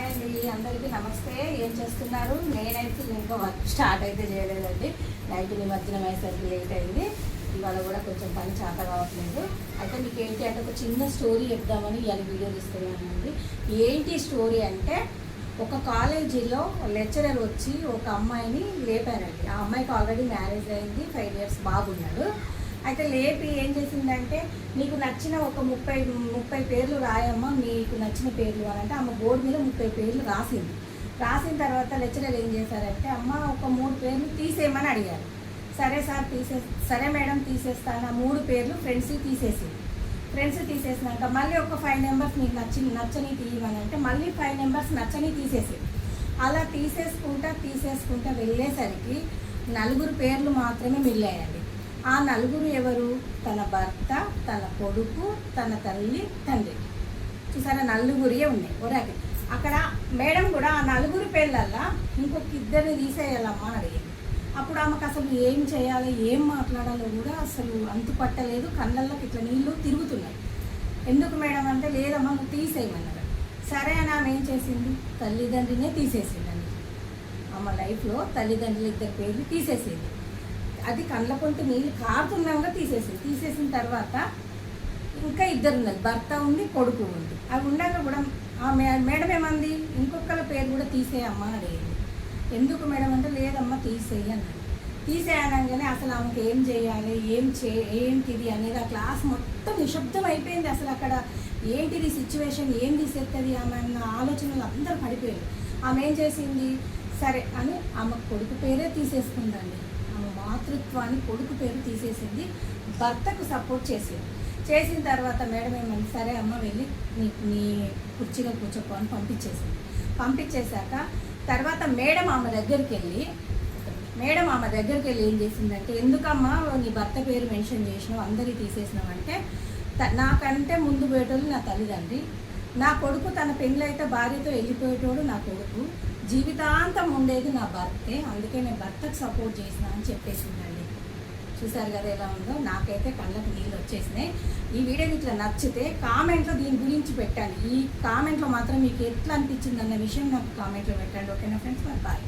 Hi అండి, అందరికీ నమస్తే. ఏం చేస్తున్నారు? నేనైతే ఇంకా వర్క్ స్టార్ట్ అయితే చేయలేదండి. నైట్ నిమజ్జనం అయ్యేసరికి లేట్ అయింది. ఇవాళ కూడా కొంచెం పని చేత కావట్లేదు. అయితే మీకు ఏంటి అంటే ఒక చిన్న స్టోరీ చెప్దామని ఇవాళ వీడియో తీస్తున్నానండి. ఏంటి స్టోరీ అంటే, ఒక కాలేజీలో లెక్చరర్ వచ్చి ఒక అమ్మాయిని లేపారండి. ఆ అమ్మాయికి ఆల్రెడీ మ్యారేజ్ అయింది, 5 years బాగున్నాడు. అయితే లేపి ఏం చేసిందంటే, నీకు నచ్చిన ఒక 30 పేర్లు రాయమ్మా, మీకు నచ్చిన పేర్లు అని అంటే ఆమె బోర్డు మీద 30 పేర్లు రాసింది. రాసిన తర్వాత లెక్చరర్ ఏం చేశారంటే, అమ్మ ఒక 3 పేర్లు తీసేయమని అడిగారు. సరే సార్ సరే మేడం తీసేస్తాను. 3 పేర్లు ఫ్రెండ్స్ తీసేసింది. ఫ్రెండ్స్ తీసేసినాక మళ్ళీ ఒక 5 నెంబర్స్ నీకు నచ్చని తీయమని అంటే మళ్ళీ 5 నెంబర్స్ నచ్చని తీసేసింది. అలా తీసేసుకుంటా వెళ్ళేసరికి 4 పేర్లు మాత్రమే మిగిలాయండి. ఆ 4 ఎవరు? తన భర్త, తన కొడుకు, తన తల్లి, తండ్రి. చూసారా, 4 ఉన్నాయి. ఒరాకి అక్కడ మేడం కూడా ఆ 4 పేర్లల్లా ఇంకొక 2 తీసేయాలమ్మా అని అడిగింది. అప్పుడు ఆమెకు అసలు ఏం చేయాలి, ఏం మాట్లాడాలో కూడా అసలు అంతు పట్టలేదు. కళ్ళల్లోకి ఇట్లా నీళ్ళు తిరుగుతున్నాయి. ఎందుకు మేడం అంటే, లేదమ్మా నువ్వు తీసేయమన్నారు. సరే అని ఆమె ఏం చేసింది, తల్లిదండ్రినే తీసేసిందండి. ఆమె లైఫ్లో తల్లిదండ్రులు 2 పేర్లు తీసేసింది. అది కళ్ళ కొంత నీళ్ళు కారుతున్నాగా తీసేసిన తర్వాత ఇంకా 2 ఉన్నది, భర్త ఉంది, కొడుకు ఉంది. అవి ఉన్నాక కూడా ఆ మేడం ఏమంది, ఇంకొకళ్ళ పేరు కూడా తీసేయమ్మా అని అడిగింది. ఎందుకు మేడం అంటే, లేదమ్మా తీసేయి అన్నాడు. తీసేయనగానే అసలు ఆమెకు ఏం చేయాలి, ఏంటిది అనేది ఆ క్లాస్ మొత్తం నిశ్శబ్దం అయిపోయింది. అసలు అక్కడ ఏంటిది సిచ్యువేషన్, ఏం తీసేస్తుంది ఆమె అన్న ఆలోచనలు అందరూ పడిపోయారు. ఆమె ఏం చేసింది, సరే అని ఆమె కొడుకు పేరే తీసేసుకుందండి. ఆమె మాతృత్వాన్ని కొడుకు పేరు తీసేసింది, భర్తకు సపోర్ట్ చేసిన తర్వాత మేడం ఏమని, సరే అమ్మ వెళ్ళి నీ కుర్చీలో కూర్చోపో అని పంపించేశాక తర్వాత మేడం ఆమె దగ్గరికి వెళ్ళి ఏం చేసిందంటే, ఎందుకమ్మా నీ భర్త పేరు మెన్షన్ చేసినావు, అందరికీ తీసేసినావు అంటే, నాకంటే ముందు పోయేటోళ్ళు నా తల్లిదండ్రి, నా కొడుకు తన పెళ్ళైతే భార్యతో వెళ్ళిపోయేటోడు నా కొడుకు, జీవితాంతం ఉండేది నా భర్తే, అందుకే నేను భర్తకు సపోర్ట్ చేసిన అని చెప్పేసిందండి. చూసారు కదా ఎలా ఉందో. నాకైతే కళ్ళకు నీళ్ళు వచ్చేసినాయి. ఈ వీడియో ఇట్లా నచ్చితే కామెంట్లో దీని గురించి పెట్టండి. ఈ కామెంట్లో మాత్రం మీకు ఎట్లా అనిపించింది అన్న విషయం నాకు కామెంట్లో పెట్టండి. ఓకేనా ఫ్రెండ్స్, మరి బాయ్.